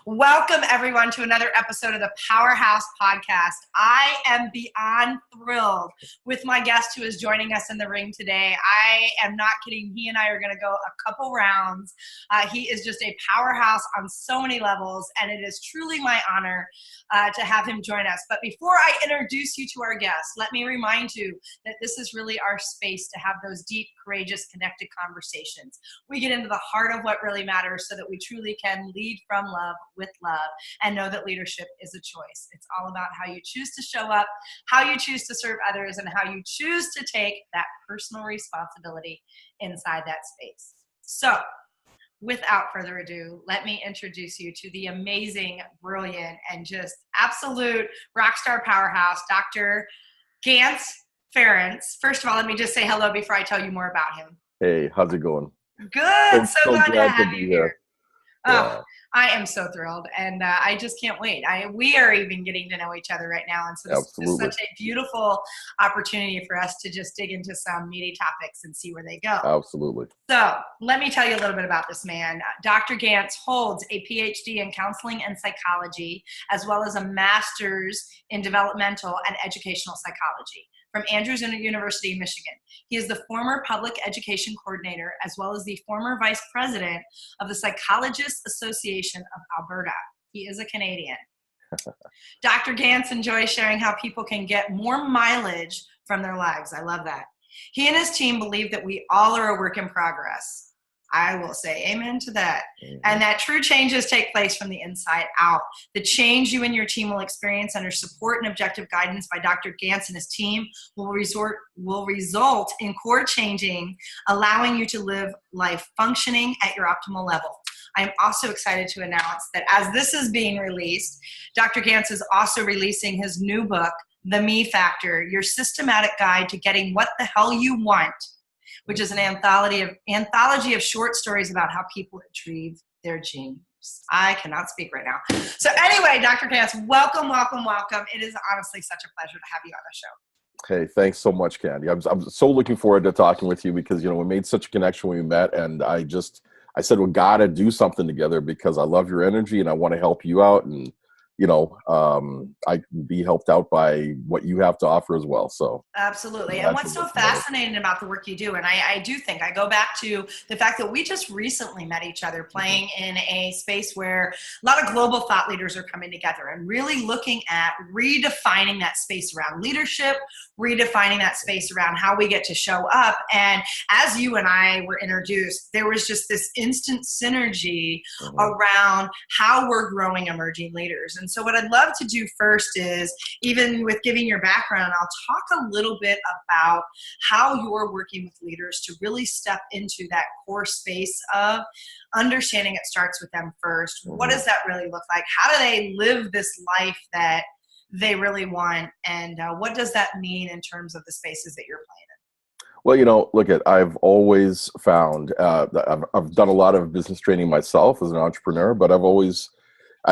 Welcome, everyone, to another episode of the Powerhouse Podcast. I am beyond thrilled with my guest who is joining us in the ring today. I am not kidding. He and I are going to go a couple rounds. He is just a powerhouse on so many levels, and it is truly my honor to have him join us. But before I introduce you to our guest, let me remind you that this is really our space to have those deep, courageous, connected conversations. We get into the heart of what really matters so that we truly can lead from love with love and know that leadership is a choice. It's all about how you choose to show up, how you choose to serve others, and how you choose to take that personal responsibility inside that space. So, without further ado, let me introduce you to the amazing, brilliant, and just absolute rock star powerhouse, Dr. Ganz Ferrance. First of all, let me just say hello before I tell you more about him. Hey, how's it going? Good. So glad to have you here. Yeah. Oh, I am so thrilled, and I just can't wait. We are even getting to know each other right now, and so this is such a beautiful opportunity for us to just dig into some meaty topics and see where they go. Absolutely. So let me tell you a little bit about this man. Dr. Ganz holds a PhD in counseling and psychology, as well as a master's in developmental and educational psychology from Andrews University, Michigan. He is the former public education coordinator, as well as the former vice president of the Psychologists Association of Alberta. He is a Canadian. Dr. Ganz enjoys sharing how people can get more mileage from their lives. I love that. He and his team believe that we all are a work in progress. I will say amen to that. And that true changes take place from the inside out. The change you and your team will experience under support and objective guidance by Dr. Ganz and his team will result in core changing, allowing you to live life functioning at your optimal level. I am also excited to announce that as this is being released, Dr. Ganz is also releasing his new book, The Me Factor, Your Systematic Guide to Getting What the Hell You Want, which is an anthology of short stories about how people achieve their dreams. I cannot speak right now. So anyway, Dr. Ganz, welcome. It is honestly such a pleasure to have you on the show. Hey, thanks so much, Candy. I'm so looking forward to talking with you because, we made such a connection when we met, and I said, we got to do something together because I love your energy and I want to help you out, and I can be helped out by what you have to offer as well. So absolutely. And what's so fascinating about the work you do, and I do think I go back to the fact that we just recently met each other playing in a space where a lot of global thought leaders are coming together and really looking at redefining that space around leadership, redefining that space around how we get to show up. And as you and I were introduced, there was just this instant synergy around how we're growing emerging leaders. And so what I'd love to do first is, even with giving your background, I'll talk a little bit about how you're working with leaders to really step into that core space of understanding it starts with them first. What does that really look like? How do they live this life that they really want? And what does that mean in terms of the spaces that you're playing in? Well, I've always found that I've done a lot of business training myself as an entrepreneur, but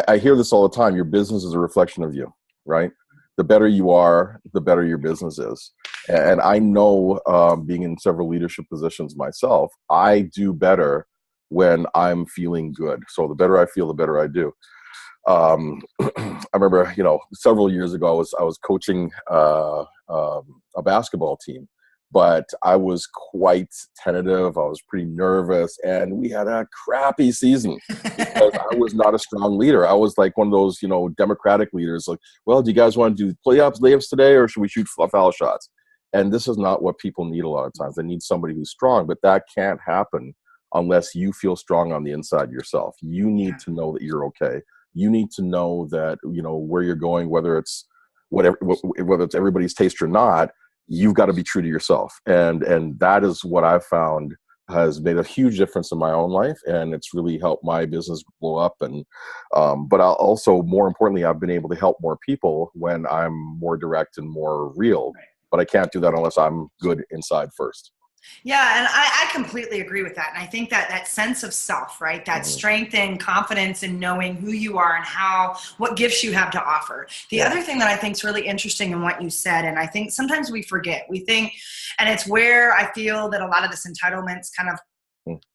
I hear this all the time. Your business is a reflection of you, right? The better you are, the better your business is. And I know, being in several leadership positions myself, I do better when I'm feeling good. So the better I feel, the better I do. I remember, several years ago, I was coaching a basketball team, but I was quite tentative. I was pretty nervous, and we had a crappy season because I was not a strong leader. I was like one of those, democratic leaders. Like, well, do you guys want to do layups today, or should we shoot foul shots? And this is not what people need a lot of times. They need somebody who's strong, but that can't happen unless you feel strong on the inside yourself. You need to know that you're okay. You need to know that, where you're going, whether it's everybody's taste or not. You've got to be true to yourself. And that is what I've found has made a huge difference in my own life. And it's really helped my business blow up. And, but I'll also, more importantly, I've been able to help more people when I'm more direct and more real, but I can't do that unless I'm good inside first. Yeah, and I completely agree with that. And I think that sense of self, right, that strength and confidence in knowing who you are and what gifts you have to offer. The other thing that I think is really interesting in what you said, and I think sometimes we forget, we think, and it's where I feel that a lot of this entitlement's kind of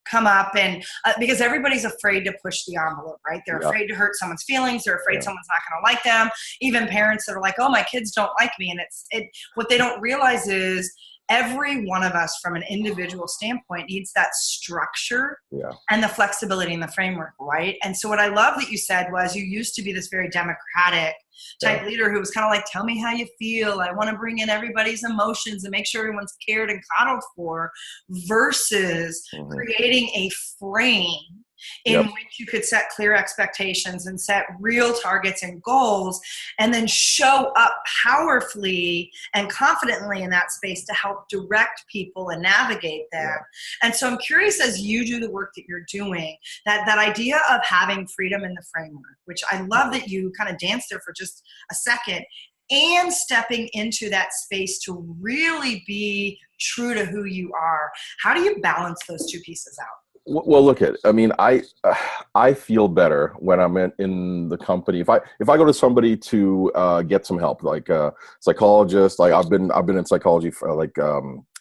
come up, and because everybody's afraid to push the envelope, right? They're afraid to hurt someone's feelings. They're afraid someone's not going to like them. Even parents that are like, oh, my kids don't like me. And what they don't realize is every one of us from an individual standpoint needs that structure and the flexibility in the framework, right? And so what I love that you said was you used to be this very democratic type leader who was kind of like, tell me how you feel. I want to bring in everybody's emotions and make sure everyone's cared and coddled for, versus creating a frame in which you could set clear expectations and set real targets and goals, and then show up powerfully and confidently in that space to help direct people and navigate them. And so I'm curious, as you do the work that you're doing, that idea of having freedom in the framework, which I love that you kind of danced there for just a second, and stepping into that space to really be true to who you are. How do you balance those two pieces out? Well, look at. I mean, I feel better when I'm in the company. If I go to somebody to get some help, like a psychologist, like I've been in psychology for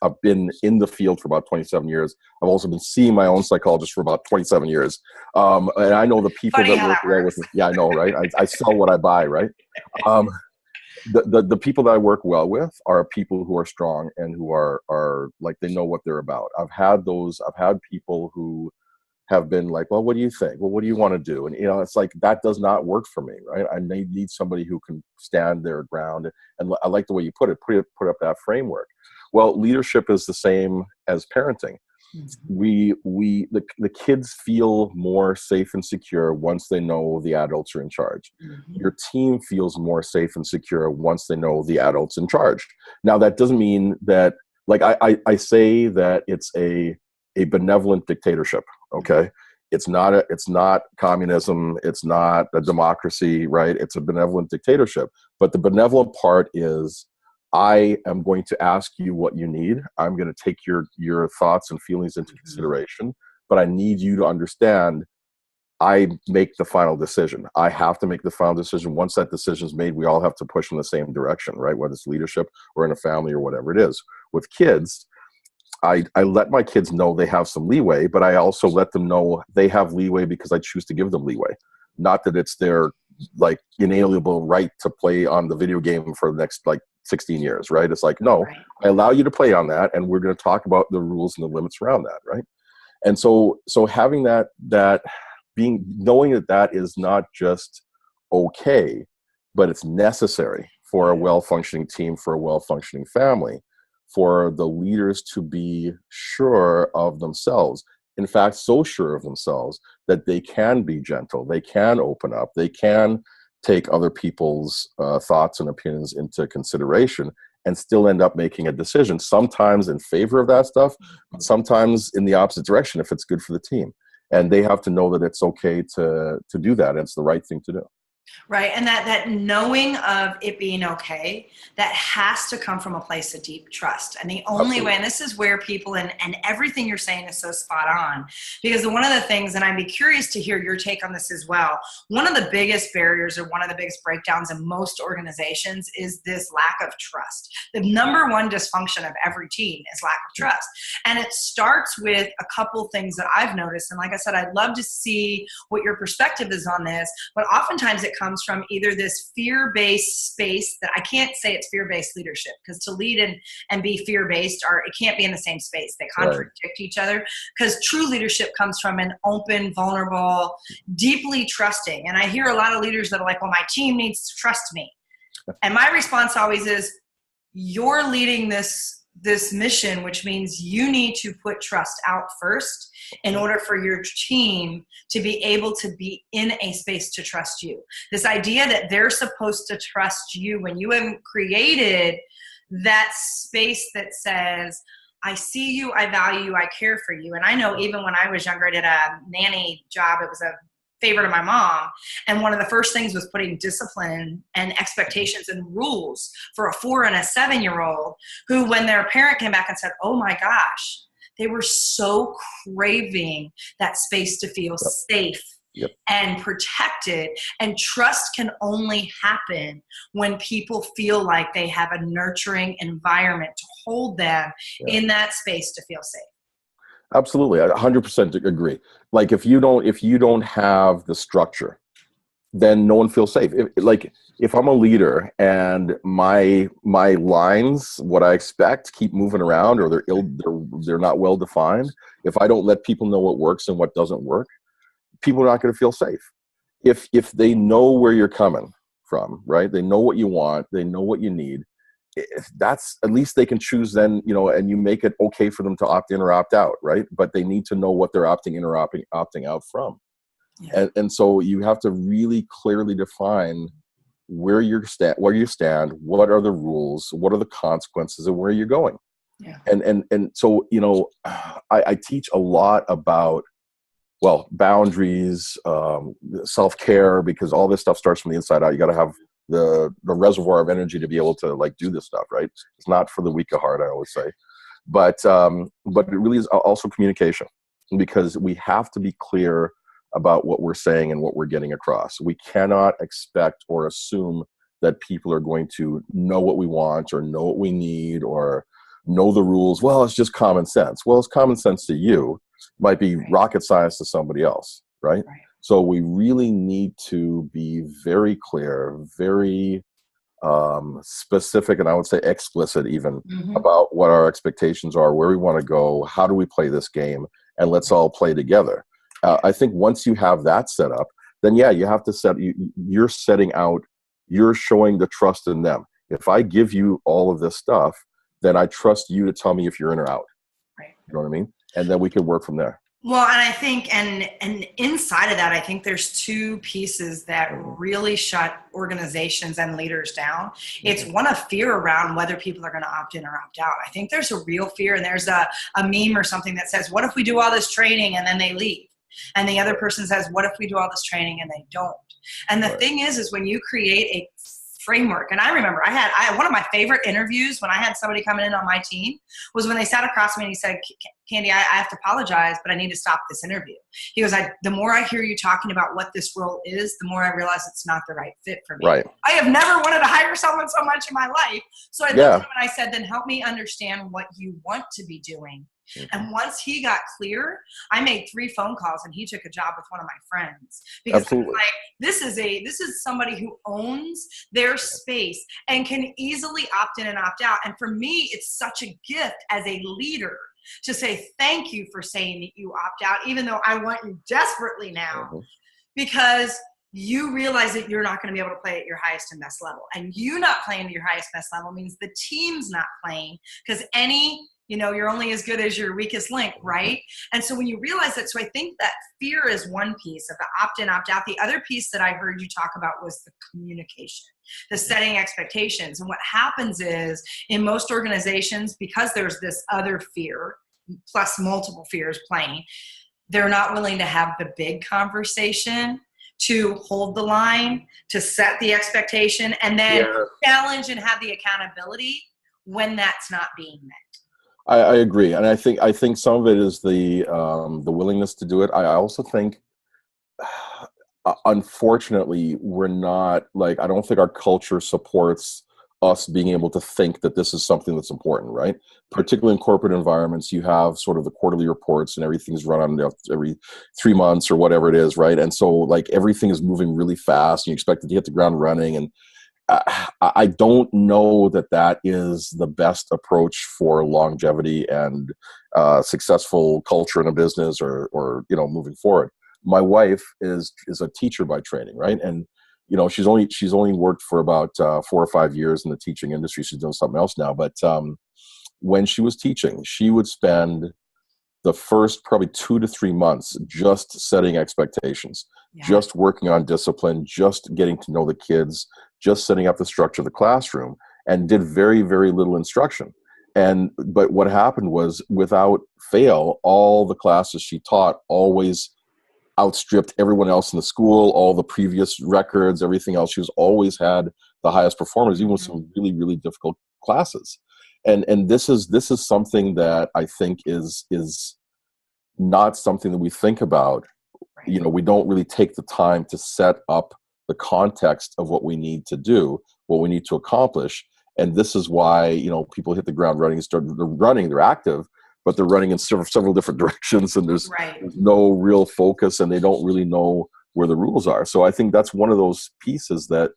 I've been in the field for about 27 years. I've also been seeing my own psychologist for about 27 years, and I know the people that work well with me. Yeah, I know, right? I sell what I buy, right? The people that I work well with are people who are strong and who are like, they know what they're about. I've had people who have been like, well, what do you think? Well, what do you want to do? And, it's like, that does not work for me, right? I need somebody who can stand their ground. And I like the way you put up that framework. Well, leadership is the same as parenting. The kids feel more safe and secure once they know the adults are in charge. Your team feels more safe and secure once they know the adults in charge. Now, that doesn't mean that, like, I say that it's a benevolent dictatorship. Okay. It's not communism. It's not a democracy, right? It's a benevolent dictatorship. But the benevolent part is, I am going to ask you what you need. I'm going to take your thoughts and feelings into consideration, but I need you to understand I make the final decision. I have to make the final decision. Once that decision is made, we all have to push in the same direction, right? Whether it's leadership or in a family or whatever it is. With kids, I let my kids know they have some leeway, but I also let them know they have leeway because I choose to give them leeway. Not that it's their like inalienable right to play on the video game for the next 16 years, right? It's like, no, I allow you to play on that, and we're going to talk about the rules and the limits around that, right? And so having knowing that is not just okay, but it's necessary for a well-functioning team, for a well-functioning family, for the leaders to be sure of themselves. In fact, so sure of themselves that they can be gentle, they can open up, they can take other people's thoughts and opinions into consideration and still end up making a decision, sometimes in favor of that stuff, but sometimes in the opposite direction if it's good for the team. And they have to know that it's okay to do that. And it's the right thing to do. Right. And that knowing of it being okay, that has to come from a place of deep trust. And the only way, and this is where people, and everything you're saying is so spot on, because one of the things, and I'd be curious to hear your take on this as well, one of the biggest barriers or one of the biggest breakdowns in most organizations is this lack of trust. The number one dysfunction of every team is lack of trust. And it starts with a couple things that I've noticed. And like I said, I'd love to see what your perspective is on this, but oftentimes it comes from either this fear-based space that I can't say it's fear-based leadership, because to lead and be fear-based it can't be in the same space. They contradict each other, because true leadership comes from an open, vulnerable, deeply trusting. And I hear a lot of leaders that are like, well, my team needs to trust me. And my response always is, you're leading this mission, which means you need to put trust out first in order for your team to be able to be in a space to trust you. This idea that they're supposed to trust you when you haven't created that space that says, I see you, I value you, I care for you. And I know even when I was younger, I did a nanny job. It was a favorite of my mom. And one of the first things was putting discipline and expectations and rules for a 4 and a 7-year-old who, when their parent came back and said, oh my gosh, they were so craving that space to feel safe and protected. And trust can only happen when people feel like they have a nurturing environment to hold them in that space to feel safe. Absolutely. I 100% agree. Like if you don't have the structure, then no one feels safe. If I'm a leader and my lines, what I expect, keep moving around, or they're not well defined, if I don't let people know what works and what doesn't work, people are not going to feel safe. If they know where you're coming from, right? They know what you want, they know what you need. If that's, at least they can choose then, and you make it okay for them to opt in or opt out, right? But they need to know what they're opting in or opting out from. Yeah. And so you have to really clearly define where you stand, what are the rules, what are the consequences, and where you're going. Yeah. And so, I teach a lot about, well, boundaries, self-care, because all this stuff starts from the inside out. You got to have the reservoir of energy to be able to like do this stuff, right? It's not for the weak of heart, I always say. But it really is also communication, because we have to be clear about what we're saying and what we're getting across. We cannot expect or assume that people are going to know what we want or know what we need or know the rules. Well, it's just common sense. Well, it's common sense to you. Might be rocket science to somebody else, right? So we really need to be very clear, very specific, and I would say explicit even, about what our expectations are, where we want to go, how do we play this game, and let's all play together. I think once you have that set up, then you have to you're setting out, you're showing the trust in them. If I give you all of this stuff, then I trust you to tell me if you're in or out. Right. You know what I mean? And then we can work from there. Well, and I think, and inside of that, I think there's two pieces that really shut organizations and leaders down. It's one, of fear around whether people are going to opt in or opt out. I think there's a real fear, and there's a meme or something that says, what if we do all this training and then they leave? And the other person says, what if we do all this training and they don't? And the thing is when you create a framework, and I remember I had one of my favorite interviews when I had somebody coming in on my team was when they sat across me and he said, Candy, I have to apologize, but I need to stop this interview. He goes, the more I hear you talking about what this role is, the more I realize it's not the right fit for me. Right. I have never wanted to hire someone so much in my life. So I looked at him and I said, then help me understand what you want to be doing. And once he got clear, I made 3 phone calls and he took a job with one of my friends, because I'm like, this is somebody who owns their space and can easily opt in and opt out. And for me, it's such a gift as a leader to say, thank you for saying that you opt out, even though I want you desperately now, because you realize that you're not going to be able to play at your highest and best level. And you not playing at your highest best level means the team's not playing, because you're only as good as your weakest link, right? And so when you realize that, so I think that fear is one piece of the opt-in, opt-out. The other piece that I heard you talk about was the communication, the setting expectations. And what happens is in most organizations, because there's this other fear plus multiple fears playing, they're not willing to have the big conversation, to hold the line, to set the expectation, and then challenge and have the accountability when that's not being met. I agree, and I think some of it is the willingness to do it. I also think, unfortunately, we're not I don't think our culture supports us being able to think that this is something that's important, right? Particularly in corporate environments, you have sort of the quarterly reports and everything's run on every 3 months or whatever it is, right? And so everything is moving really fast, and you expect it to hit the ground running, and I don't know that is the best approach for longevity and successful culture in a business or moving forward. My wife is a teacher by training, right? And she's only worked for about 4 or 5 years in the teaching industry. She's doing something else now, but when she was teaching, she would spend the first probably 2 to 3 months just setting expectations, just working on discipline, just getting to know the kids, just setting up the structure of the classroom, and did very, very little instruction. But what happened was, without fail, all the classes she taught always outstripped everyone else in the school, all the previous records, everything else. She was always had the highest performers, even with some really, really difficult classes. And this is something that I think is not something that we think about. We don't really take the time to set up the context of what we need to do, what we need to accomplish. And this is why, people hit the ground running and they're running, they're active, but they're running in several different directions, and there's Right. no real focus, and they don't really know where the rules are. So I think that's one of those pieces that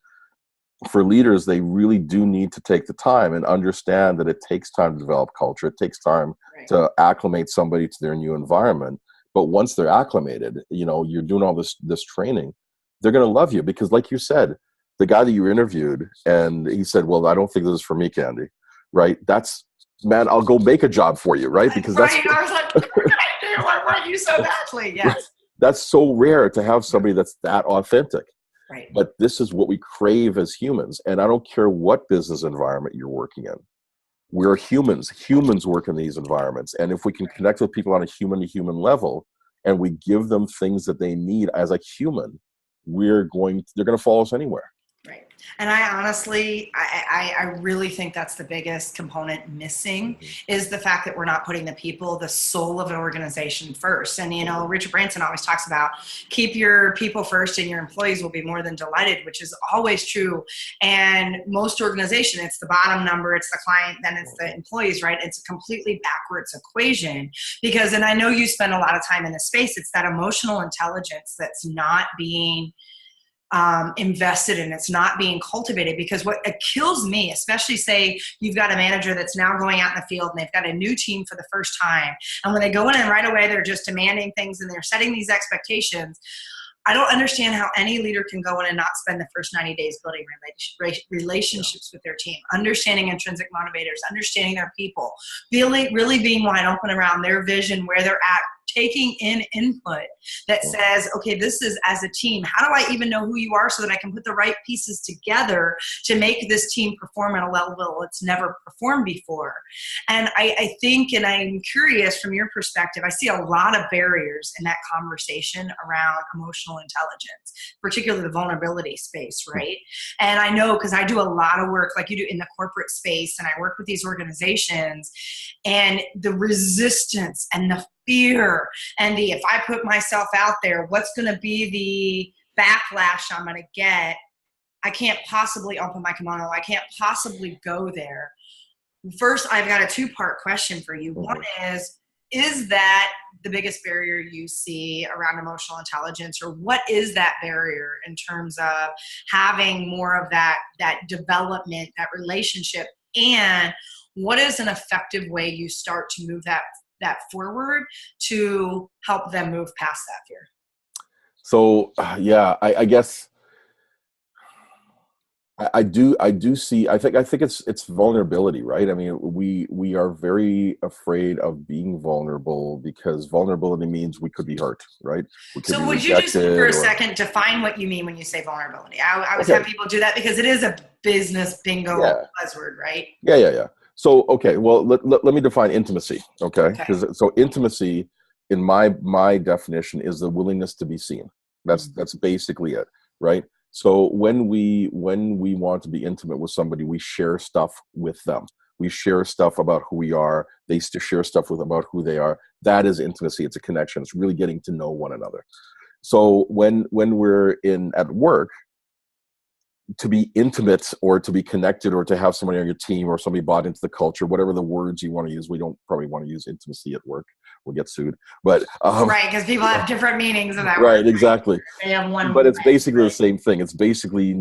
for leaders, they really do need to take the time and understand that it takes time to develop culture. It takes time Right. to acclimate somebody to their new environment. But once they're acclimated, you're doing all this training, they're going to love you, because like you said, the guy that you interviewed, and he said, well, I don't think this is for me, Candy, right? That's, man, I'll go make a job for you, right? Because right. I was like, what did I do? Why weren't you so badly? Yes. That's so rare to have somebody that's that authentic. Right. But this is what we crave as humans. And I don't care what business environment you're working in. We're humans. Humans work in these environments. And if we can connect with people on a human-to-human level, and we give them things that they need as a human, they're going to follow us anywhere. Right. And I honestly, I really think that's the biggest component missing, is the fact that we're not putting the people, the soul of an organization first. And, Richard Branson always talks about keep your people first and your employees will be more than delighted, which is always true. And most organizations, it's the bottom number, it's the client, then it's the employees, right? It's a completely backwards equation because, and I know you spend a lot of time in this space, it's that emotional intelligence that's not being invested in, it's not being cultivated. Because what it kills me, especially say you've got a manager that's now going out in the field and they've got a new team for the first time, and when they go in and right away they're just demanding things and they're setting these expectations. I don't understand how any leader can go in and not spend the first 90 days building relationships with their team, understanding intrinsic motivators, understanding their people, really being wide open around their vision, where they're at, taking in input that says, okay, this is as a team. How do I even know who you are so that I can put the right pieces together to make this team perform at a level it's never performed before? And I think, and I'm curious from your perspective, I see a lot of barriers in that conversation around emotional intelligence, particularly the vulnerability space, right? And I know, because I do a lot of work like you do in the corporate space, and I work with these organizations, and the resistance and the fear and if I put myself out there, what's going to be the backlash I'm going to get? I can't possibly open my kimono. I can't possibly go there. First, I've got a two-part question for you. One is that the biggest barrier you see around emotional intelligence, or what is that barrier in terms of having more of that development, that relationship, and what is an effective way you start to move that forward to help them move past that fear? So, I guess I do see, I think it's vulnerability, right? I mean, we are very afraid of being vulnerable because vulnerability means we could be hurt, right? So would you just, for a second, define what you mean when you say vulnerability? I always have people do that because it is a business bingo buzzword, right? Yeah. So, okay, well, let me define intimacy, okay? Because so intimacy, in my definition, is the willingness to be seen. That's basically it, right? So when we want to be intimate with somebody, we share stuff with them. We share stuff about who we are. They share stuff about who they are. That is intimacy. It's a connection. It's really getting to know one another. So when we're at work, to be intimate or to be connected or to have somebody on your team or somebody bought into the culture, whatever the words you want to use, we don't probably want to use intimacy at work. We'll get sued. But right, because people have different meanings of that word. Right, exactly. They have one. But it's basically the same thing. It's basically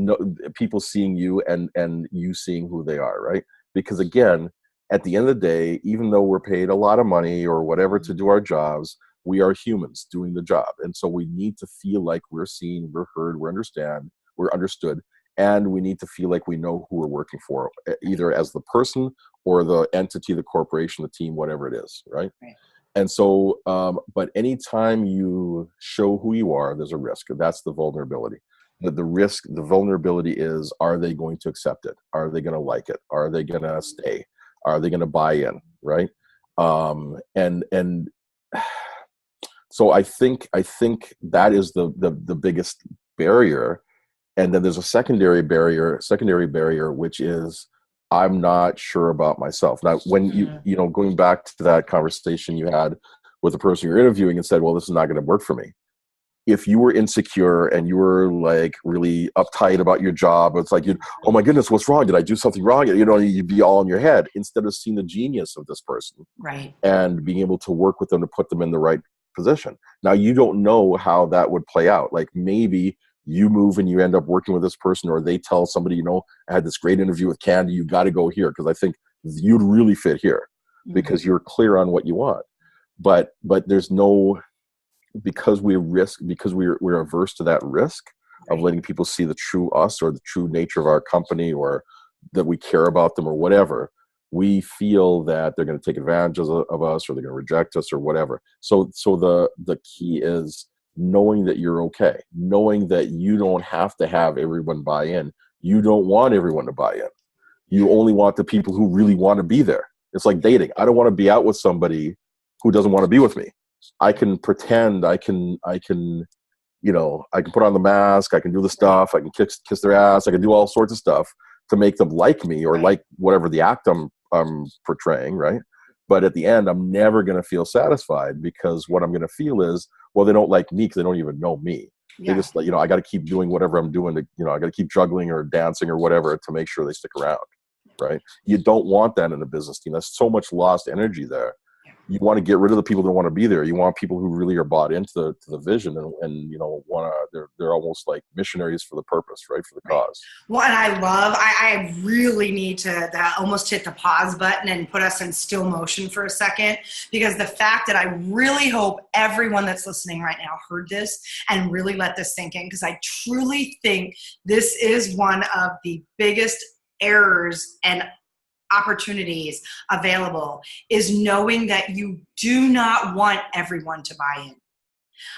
people seeing you and you seeing who they are, right? Because again, at the end of the day, even though we're paid a lot of money or whatever to do our jobs, we are humans doing the job. And so we need to feel like we're seen, we're heard, we're understood. And we need to feel like we know who we're working for, either as the person or the entity, the corporation, the team, whatever it is, right? And so, but anytime you show who you are, there's a risk. That's the vulnerability. The vulnerability is, are they going to accept it? Are they going to like it? Are they going to stay? Are they going to buy in, right? And so I think that is the biggest barrier. And then there's a secondary barrier, which is I'm not sure about myself. Now, when you know, going back to that conversation you had with the person you're interviewing and said, well, this is not going to work for me. if you were insecure and you were like really uptight about your job, it's like, oh my goodness, what's wrong? Did I do something wrong? You'd be all in your head instead of seeing the genius of this person, right, and being able to work with them to put them in the right position. Now, you don't know how that would play out. Like, maybe you move and you end up working with this person, or they tell somebody, I had this great interview with Candy, you got to go here because I think you'd really fit here, because you're clear on what you want. But there's no, because we're averse to that risk of letting people see the true us or the true nature of our company, or that we care about them or whatever. We feel that they're going to take advantage of us, or they're going to reject us or whatever. So the key is knowing that you're okay, knowing that you don't have to have everyone buy in. You don't want everyone to buy in. You only want the people who really want to be there. It's like dating. I don't want to be out with somebody who doesn't want to be with me. I can pretend, I can put on the mask, I can do the stuff, I can kiss their ass, I can do all sorts of stuff to make them like me, or like whatever the act I'm portraying, right? But at the end, I'm never going to feel satisfied, because what I'm going to feel is, well, they don't like me because they don't even know me. They just, I got to keep doing whatever I'm doing to, I got to keep juggling or dancing or whatever to make sure they stick around, right? You don't want that in a business team. That's so much lost energy there. You want to get rid of the people that want to be there. You want people who really are bought into the vision and they're almost like missionaries for the purpose, right? For the cause. Well, and I really need to almost hit the pause button and put us in still motion for a second, because the fact that I really hope everyone that's listening right now heard this and really let this sink in, because I truly think this is one of the biggest errors and opportunities available, is knowing that you do not want everyone to buy in.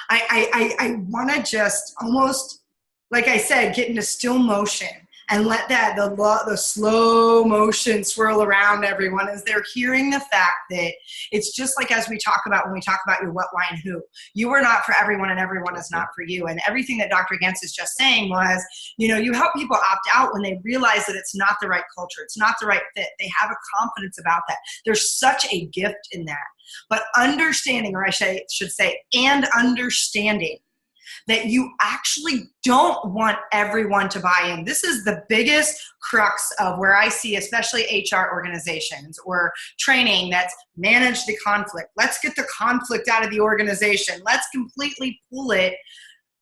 I want to just almost, like I said, get into still motion and let the slow motion swirl around everyone as they're hearing the fact that it's just like, as we talk about when we talk about your what, why, and who. You are not for everyone, and everyone is not for you. And everything that Dr. Ganz is just saying was, you help people opt out when they realize that it's not the right culture, it's not the right fit. They have a confidence about that. There's such a gift in that. But understanding, or I should say, and understanding that you actually don't want everyone to buy in. This is the biggest crux of where I see, especially HR organizations or training that's manage the conflict. Let's get the conflict out of the organization. Let's completely pull it,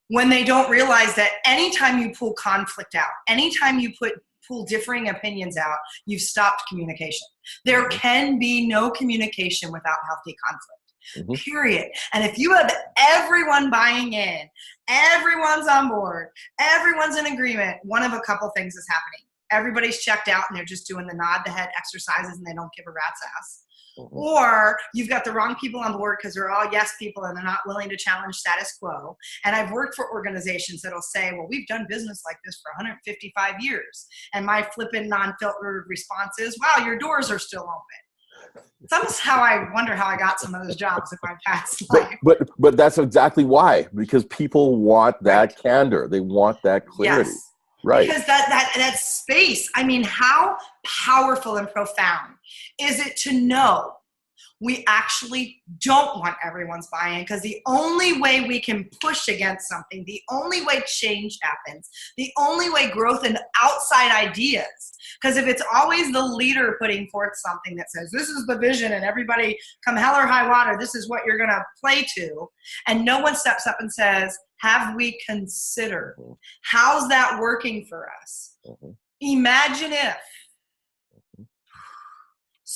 when they don't realize that anytime you pull conflict out, anytime you pull differing opinions out, you've stopped communication. There can be no communication without healthy conflict. Period. And if you have everyone buying in, everyone's on board, everyone's in agreement, one of a couple things is happening. Everybody's checked out and they're just doing the nod the head exercises and they don't give a rat's ass. Or you've got the wrong people on board because they're all yes people and they're not willing to challenge status quo. And I've worked for organizations that'll say, well, we've done business like this for 155 years. And my flippant, non-filtered response is, wow, your doors are still open. That's how I wonder how I got some of those jobs in my past life. But that's exactly why, because people want that candor. They want that clarity. Yes. Right. Because that space, I mean, how powerful and profound is it to know we actually don't want everyone's buy-in, because the only way we can push against something, the only way change happens, the only way growth and outside ideas, because if it's always the leader putting forth something that says, this is the vision and everybody come hell or high water, this is what you're going to play to, and no one steps up and says, have we considered? How's that working for us? Imagine if.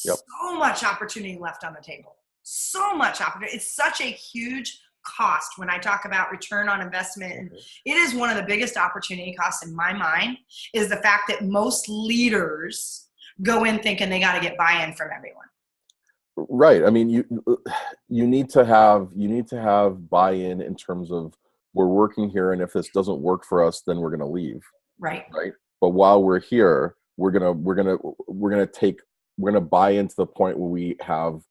Yep. So much opportunity left on the table. So much opportunity. It's such a huge cost when I talk about return on investment. And it is one of the biggest opportunity costs in my mind, is the fact that most leaders go in thinking they got to get buy-in from everyone. Right. I mean, you need to have buy-in in terms of, we're working here, and if this doesn't work for us, then we're going to leave. Right. Right. But while we're here, we're gonna buy into the point where we have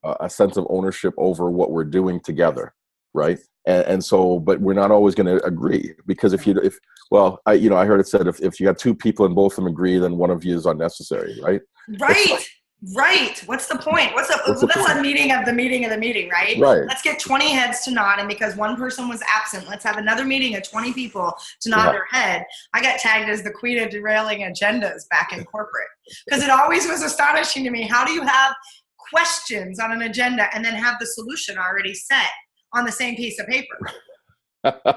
a sense of ownership over what we're doing together, right? And so, but we're not always going to agree, because I heard it said if you have two people and both of them agree, then one of you is unnecessary, right? Right. Right. What's the point? What's the That's point? a meeting of the meeting of the meeting, right? Right. Let's get 20 heads to nod, and because one person was absent, let's have another meeting of 20 people to nod Yeah. their head. I got tagged as the queen of derailing agendas back in corporate because it always was astonishing to me. How do you have questions on an agenda and then have the solution already set on the same piece of paper?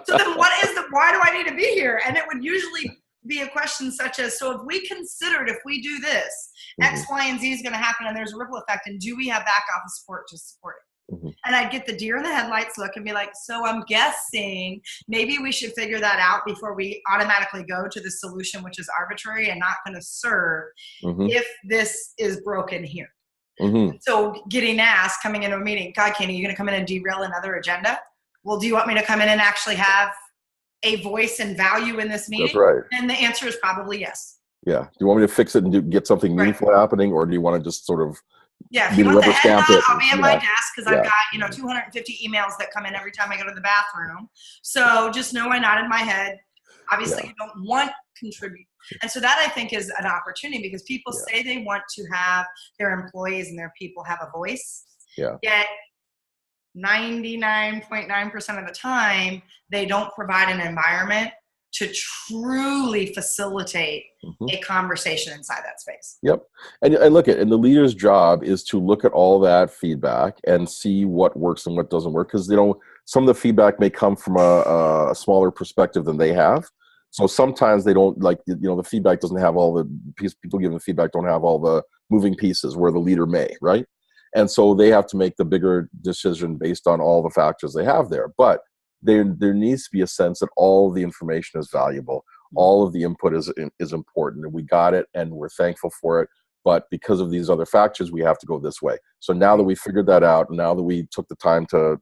So then why do I need to be here? And it would usually be a question such as, so if we considered, if we do this, X, Y, and Z is going to happen, and there's a ripple effect, and do we have back office support to support it? And I'd get the deer in the headlights look and be like, so I'm guessing maybe we should figure that out before we automatically go to the solution, which is arbitrary and not going to serve if this is broken here. So getting asked, coming into a meeting, God, Kenny, you going to come in and derail another agenda? Well, do you want me to come in and actually have a voice and value in this meeting? That's right. And the answer is probably yes. Yeah. Do you want me to fix it and get something meaningful happening, or do you want to just sort of if you want the head nod, I'll be at my desk because I've got 250 emails that come in every time I go to the bathroom. So just know I nodded my head. Obviously, you don't want to contribute. And so that, I think, is an opportunity because people say they want to have their employees and their people have a voice. Yet 99.9% of the time, they don't provide an environment to truly facilitate a conversation inside that space. Yep. And the leader's job is to look at all that feedback and see what works and what doesn't work. Because, some of the feedback may come from a smaller perspective than they have. So sometimes they don't the feedback doesn't have all the people giving the feedback don't have all the moving pieces where the leader may, right? And so they have to make the bigger decision based on all the factors they have there. But there needs to be a sense that all the information is valuable. All of the input is important, and we got it, and we're thankful for it. But because of these other factors, we have to go this way. So now that we figured that out, now that we took the time to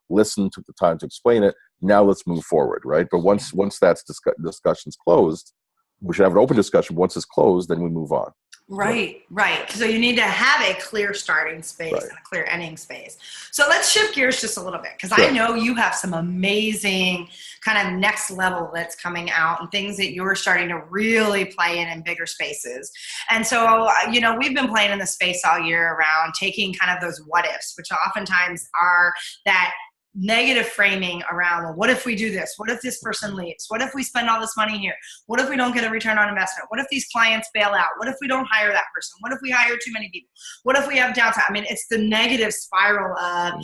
listen, took the time to explain it, now let's move forward, right? But once that's discussion's closed, we should have an open discussion. Once it's closed, then we move on. Right. So you need to have a clear starting space and a clear ending space. So let's shift gears just a little bit because I know you have some amazing kind of next level that's coming out and things that you're starting to really play in bigger spaces. And so, we've been playing in the space all year around taking kind of those what ifs, which oftentimes are that negative framing around, well, what if we do this? What if this person leaves? What if we spend all this money here? What if we don't get a return on investment? What if these clients bail out? What if we don't hire that person? What if we hire too many people? What if we have downtime? I mean, it's the negative spiral of,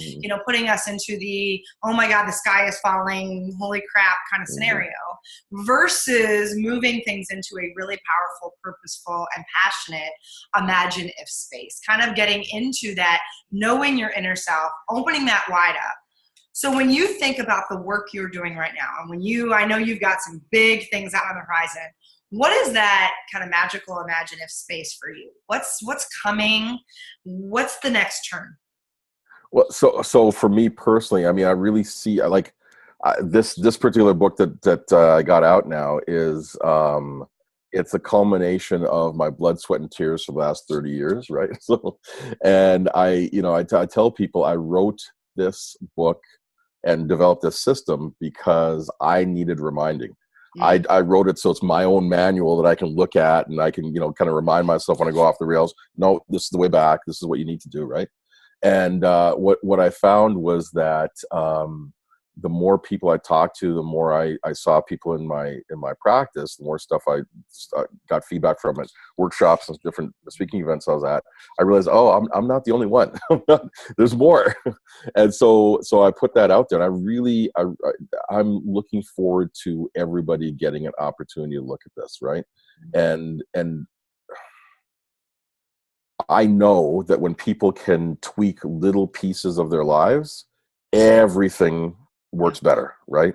putting us into the, oh my God, the sky is falling, holy crap kind of scenario versus moving things into a really powerful, purposeful, and passionate imagine if space, kind of getting into that, knowing your inner self, opening that wide up. So when you think about the work you're doing right now, and I know you've got some big things out on the horizon, what is that kind of magical imaginative space for you? What's coming? What's the next turn? Well, so for me personally, I mean, I really see this particular book that I got out now is it's a culmination of my blood, sweat, and tears for the last 30 years, right? So, and I tell people I wrote this book and developed this system because I needed reminding. I wrote it so it's my own manual that I can look at and I can, kind of remind myself when I go off the rails. No, this is the way back. This is what you need to do, right? And what I found was that the more people I talked to, the more I saw people in my practice, the more stuff I got feedback from at workshops and different speaking events I was at. I realized, I'm not the only one. There's more. And so I put that out there, and I'm looking forward to everybody getting an opportunity to look at this, right? And I know that when people can tweak little pieces of their lives, everything works better, right?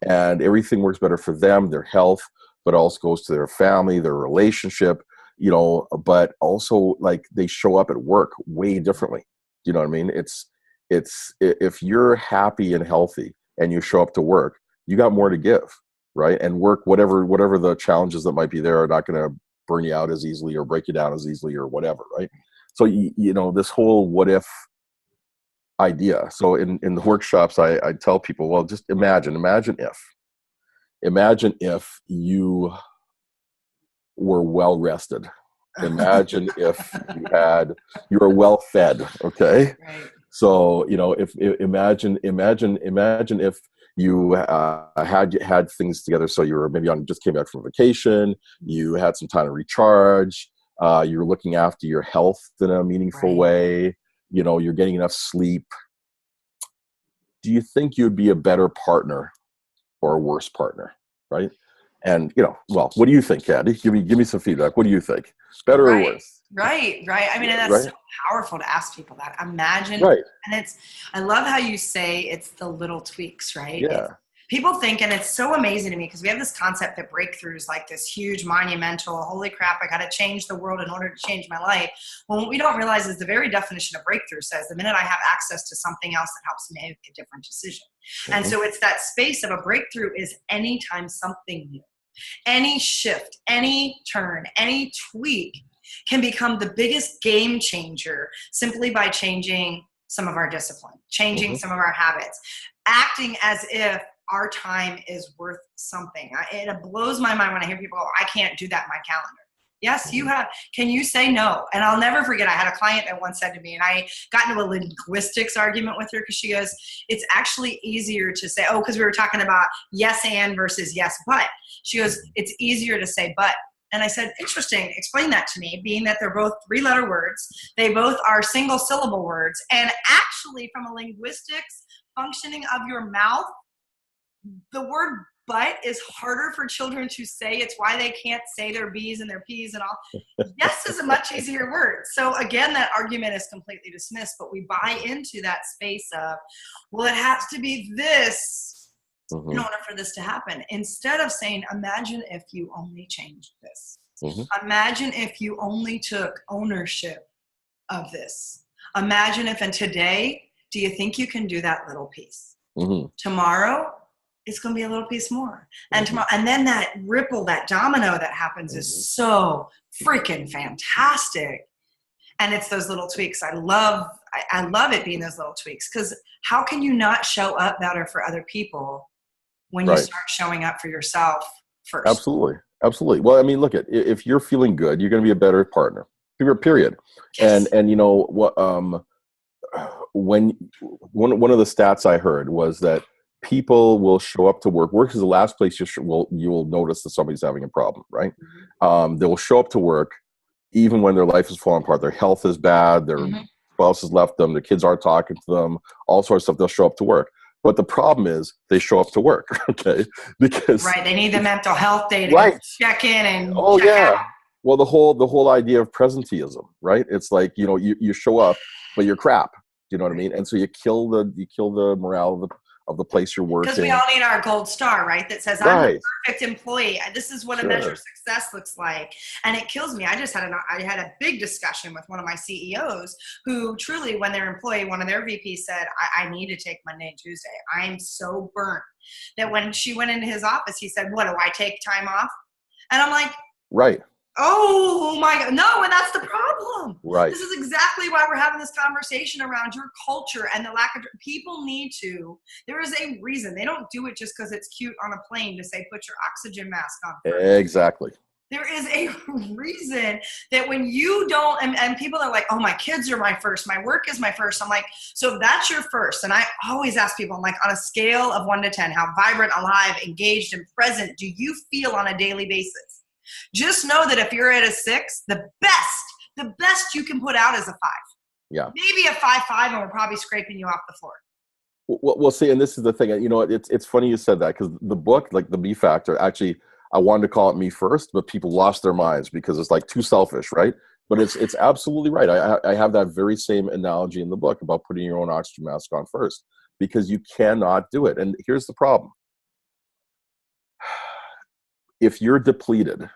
And everything works better for them, their health, but also goes to their family, their relationship, but also like they show up at work way differently. You know what I mean? It's if you're happy and healthy and you show up to work, you got more to give, right? And work, whatever the challenges that might be there are not going to burn you out as easily or break you down as easily or whatever, right? So, this whole what if idea. So in the workshops, I tell people, well, just imagine if you were well rested Imagine if you were well fed. Okay. Right. So, if imagine if you had things together. So you were maybe just came back from vacation. You had some time to recharge. You were looking after your health in a meaningful way. You're getting enough sleep. Do you think you'd be a better partner or a worse partner? Right. And, well, what do you think, Candy? Give me some feedback. What do you think? Better or worse? Right. I mean, and that's so powerful to ask people that. Imagine. Right. And I love how you say it's the little tweaks, right? Yeah. People think, and it's so amazing to me because we have this concept that breakthrough is like this huge monumental, holy crap, I got to change the world in order to change my life. Well, what we don't realize is the very definition of breakthrough says the minute I have access to something else that helps me make a different decision. Mm-hmm. And so it's that space of a breakthrough is anytime something new, any shift, any turn, any tweak can become the biggest game changer simply by changing some of our discipline, changing some of our habits, acting as if our time is worth something. It blows my mind when I hear people go, I can't do that in my calendar. Yes, you have. Can you say no? And I'll never forget, I had a client that once said to me, and I got into a linguistics argument with her because she goes, it's actually easier to say, because we were talking about yes and versus yes but. She goes, it's easier to say but. And I said, interesting, explain that to me, being that they're both 3-letter words. They both are single syllable words. And actually, from a linguistics functioning of your mouth, the word but is harder for children to say. It's why they can't say their B's and their P's and all. Yes is a much easier word. So again, that argument is completely dismissed, but we buy into that space of, well, it has to be this in order for this to happen. Instead of saying, imagine if you only changed this. Imagine if you only took ownership of this. Imagine if, and today, do you think you can do that little piece? Tomorrow, it's going to be a little piece more. And tomorrow, and then that ripple, that domino that happens is so freaking fantastic. And it's those little tweaks. I love it being those little tweaks, because how can you not show up better for other people when you start showing up for yourself first? Absolutely. Well, I mean, look, if you're feeling good, you're going to be a better partner. Period. Yes. And you know what? When one of the stats I heard was that people will show up to work. Work is the last place you will notice that somebody's having a problem, right? They will show up to work even when their life is falling apart. Their health is bad. Their spouse has left them. Their kids aren't talking to them. All sorts of stuff. They'll show up to work. But the problem is they show up to work, okay? Because they need the mental health day to check in and check out. Well, the whole idea of presenteeism, right? It's like, you show up, but you're crap. You know what I mean? And so you kill the morale of the place you're working. Because we all need our gold star, right? That says, I'm a perfect employee. This is what a measure of success looks like. And it kills me. I had a big discussion with one of my CEOs who truly, when their employee, one of their VPs said, I need to take Monday and Tuesday. I'm so burnt that when she went into his office, he said, what, do I take time off? And I'm like, oh my God, no, and that's the problem. Right. This is exactly why we're having this conversation around your culture and the lack of, people need to, there is a reason. They don't do it just because it's cute on a plane to say, put your oxygen mask on first. Exactly. There is a reason that when you don't, and people are like, oh, my kids are my first, my work is my first. I'm like, so if that's your first, and I always ask people, I'm like, on a scale of 1 to 10, how vibrant, alive, engaged, and present do you feel on a daily basis? Just know that if you're at a 6, the best you can put out is a 5. Yeah. Maybe a 5.5, and we're probably scraping you off the floor. Well, see, and this is the thing. It's funny you said that, because the book, like the Me Factor, actually, I wanted to call it Me First, but people lost their minds because it's like too selfish, right? But it's absolutely right. I have that very same analogy in the book about putting your own oxygen mask on first, because you cannot do it. And here's the problem. If you're depleted,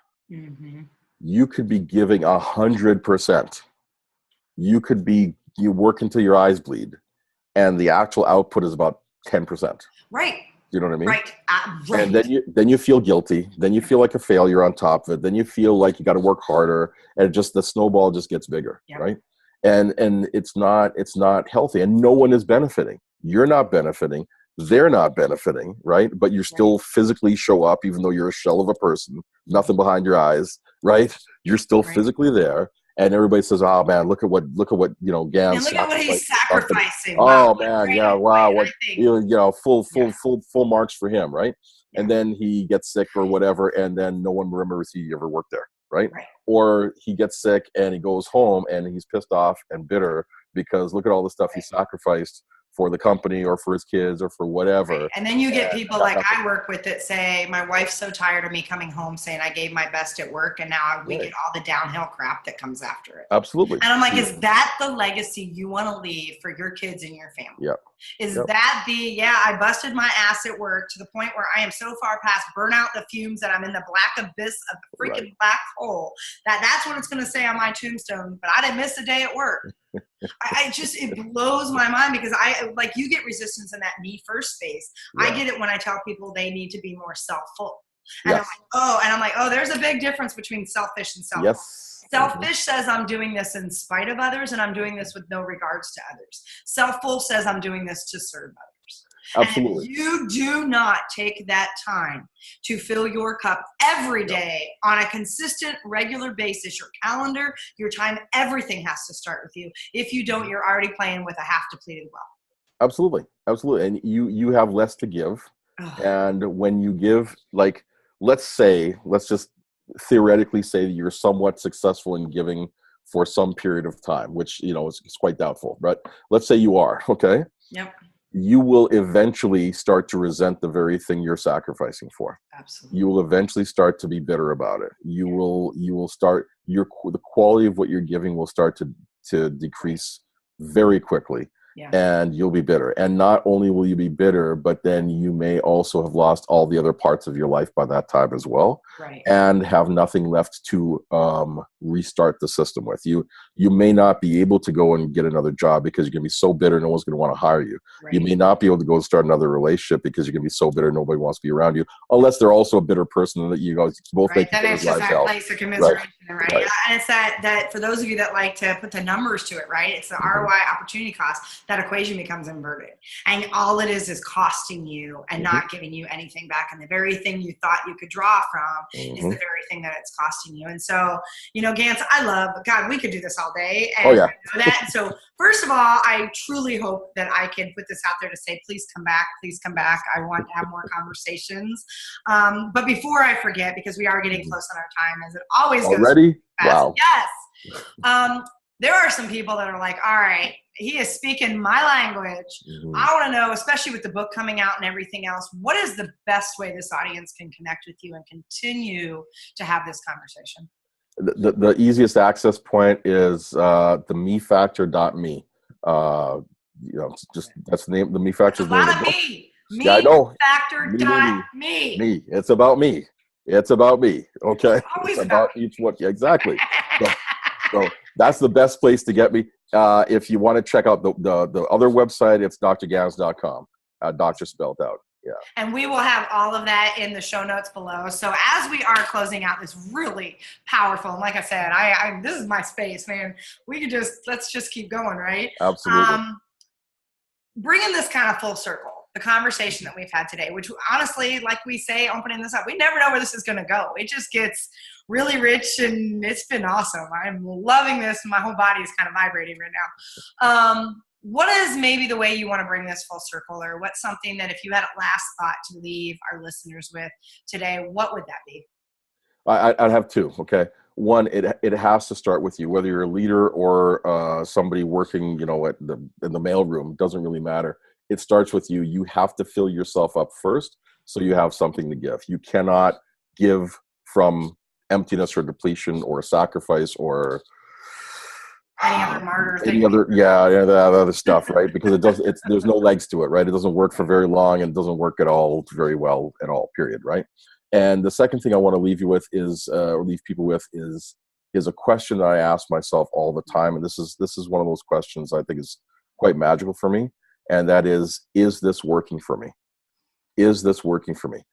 you could be giving 100%. You work until your eyes bleed, and the actual output is about 10%. Right. You know what I mean? Right. And then you feel guilty. Then you feel like a failure on top of it. Then you feel like you got to work harder, and the snowball just gets bigger, right? And it's not healthy, and no one is benefiting. You're not benefiting. They're not benefiting, right? But you still physically show up, even though you're a shell of a person, nothing behind your eyes, right? You're still Right. physically there. And everybody says, "Oh man, look at what Gans." And look at what he's sacrificing. Wow, Oh what a man, great yeah, employee. wow, And what I think, full marks for him, right? yeah, And then he gets sick or whatever, and then no one remembers he ever worked there, right? right. Or he gets sick and he goes home and he's pissed off and bitter because look at all the stuff he sacrificed for the company or for his kids or for whatever. Right. And then you get people like nothing. I work with that say, my wife's so tired of me coming home saying I gave my best at work, and now we get all the downhill crap that comes after it. Absolutely. And I'm like, is that the legacy you want to leave for your kids and your family? Yep. Is that I busted my ass at work to the point where I am so far past burnout the fumes that I'm in the black abyss of the freaking black hole that's what it's going to say on my tombstone, but I didn't miss a day at work. It blows my mind because you get resistance in that me first space. Yeah. I get it when I tell people they need to be more self-full. And yes. I'm like, there's a big difference between selfish and self-full. Yes. Selfish says I'm doing this in spite of others and I'm doing this with no regards to others. Self-full says I'm doing this to serve others. Absolutely. And if you do not take that time to fill your cup every day on a consistent, regular basis, your calendar, your time, everything has to start with you. If you don't, you're already playing with a half depleted well. Absolutely. Absolutely. And you have less to give. And when you give, like, let's just theoretically say that you're somewhat successful in giving for some period of time, which, is quite doubtful, but let's say you are, okay? Yep. You will eventually start to resent the very thing you're sacrificing for. Absolutely. You will eventually start to be bitter about it. You will start, the quality of what you're giving will start to decrease very quickly. Yeah. And you'll be bitter. And not only will you be bitter, but then you may also have lost all the other parts of your life by that time as well. Right. And have nothing left to restart the system with. You may not be able to go and get another job because you're going to be so bitter no one's going to want to hire you. Right. You may not be able to go and start another relationship because you're going to be so bitter nobody wants to be around you, unless they're also a bitter person that you guys both make then it's just that place of commiseration, right? And it's that for those of you that like to put the numbers to it, right? It's the ROI opportunity cost. That equation becomes inverted, and all it is costing you and not giving you anything back. And the very thing you thought you could draw from is the very thing that it's costing you. And so, Ganz, God, we could do this all day. And so first of all, I truly hope that I can put this out there to say, please come back. Please come back. I want to have more conversations. But before I forget, because we are getting close on our time, as it always goes. Already? Fast. Wow. Yes. There are some people that are like, all right, he is speaking my language. I want to know, especially with the book coming out and everything else, what is the best way this audience can connect with you and continue to have this conversation? The easiest access point is the mefactor.me. That's the name. The Me Factor is the name of the book. Me. I know. Mefactor.me. Me. It's about me. It's about me. Okay. Always it's about each one. Yeah, exactly. So that's the best place to get me. If you want to check out the other website, it's drgans.com. Doctor spelled out. Yeah. And we will have all of that in the show notes below. So as we are closing out this really powerful, and like I said, this is my space, man. Let's just keep going, right? Absolutely. Bringing this kind of full circle, the conversation that we've had today, which honestly, like we say, opening this up, we never know where this is going to go. It just gets really rich, and it's been awesome. I'm loving this. My whole body is kind of vibrating right now. What is maybe the way you want to bring this full circle, or what's something that if you had a last thought to leave our listeners with today, what would that be? I'd have two. Okay. One, it has to start with you, whether you're a leader or somebody working, in the mailroom, doesn't really matter. It starts with you. You have to fill yourself up first, so you have something to give. You cannot give from emptiness or depletion or sacrifice or any other martyr thing. The other stuff, right? Because there's no legs to it, right? It doesn't work for very long, and it doesn't work at all very well at all, period, right? And the second thing I want to leave you with is, or leave people with is a question that I ask myself all the time. And this is one of those questions I think is quite magical for me. And that is this working for me? Is this working for me?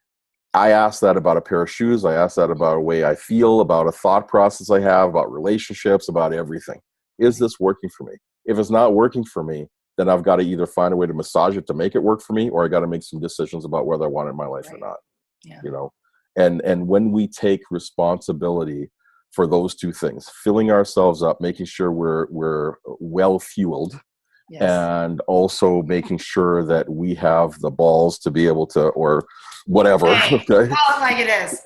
I ask that about a pair of shoes. I ask that about a way I feel, about a thought process I have, about relationships, about everything. Is this working for me? If it's not working for me, then I've got to either find a way to massage it to make it work for me, or I got to make some decisions about whether I want it in my life or not. Yeah. And when we take responsibility for those two things, filling ourselves up, making sure we're well fueled. Yes. And also making sure that we have the balls to be able to, or whatever, okay, call it like it is,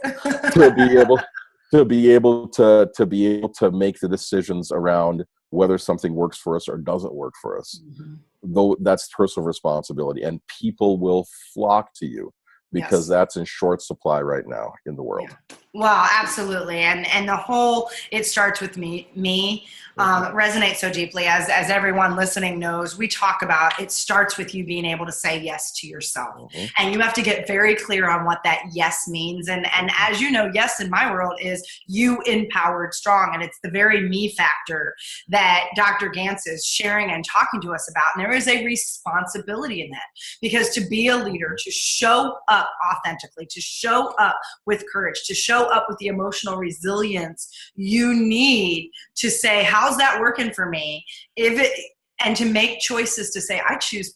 to be able to make the decisions around whether something works for us or doesn't work for us. Mm-hmm. Though that's personal responsibility, and people will flock to you because that's in short supply right now in the world. Yeah. Well, absolutely. And the whole, it starts with me resonates so deeply, as everyone listening knows. We talk about, it starts with you being able to say yes to yourself. Mm-hmm. And you have to get very clear on what that yes means. And as you know, yes in my world is you empowered strong. And it's the very me factor that Dr. Ganz is sharing and talking to us about. And there is a responsibility in that, because to be a leader, to show up authentically, to show up with courage, to show up with the emotional resilience you need to say, how's that working for me? And to make choices to say, I choose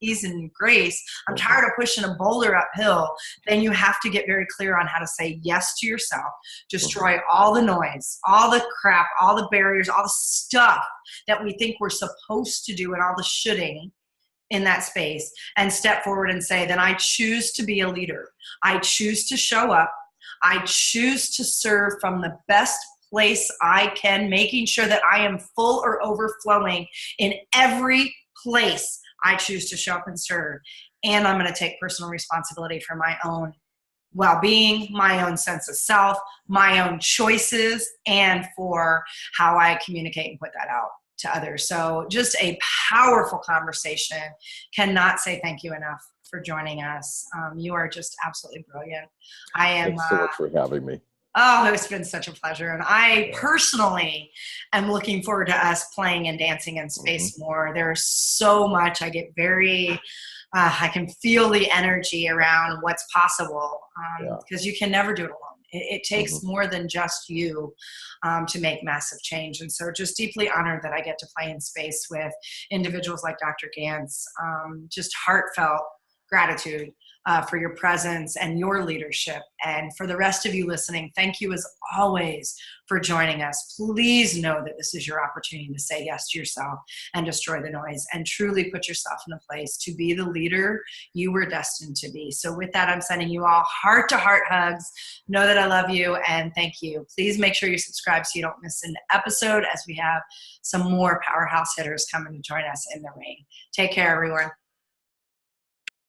ease and grace. I'm tired of pushing a boulder uphill. Then you have to get very clear on how to say yes to yourself, destroy all the noise, all the crap, all the barriers, all the stuff that we think we're supposed to do, and all the shoulding in that space, and step forward and say, then I choose to be a leader. I choose to show up. I choose to serve from the best place I can, making sure that I am full or overflowing in every place I choose to show up and serve. And I'm going to take personal responsibility for my own well-being, my own sense of self, my own choices, and for how I communicate and put that out to others. So just a powerful conversation. Cannot say thank you enough for joining us. You are just absolutely brilliant. Thanks so much for having me. Oh, it's been such a pleasure. And I personally am looking forward to us playing and dancing in space more. There's so much. I get very, I can feel the energy around what's possible, because you can never do it alone. It takes more than just you to make massive change. And so just deeply honored that I get to play in space with individuals like Dr. Ganz. Just heartfelt gratitude for your presence and your leadership. And for the rest of you listening, thank you as always for joining us. Please know that this is your opportunity to say yes to yourself and destroy the noise, and truly put yourself in a place to be the leader you were destined to be. So with that, I'm sending you all heart-to-heart hugs. Know that I love you, and thank you. Please make sure you subscribe so you don't miss an episode, as we have some more powerhouse hitters coming to join us in the ring. Take care, everyone.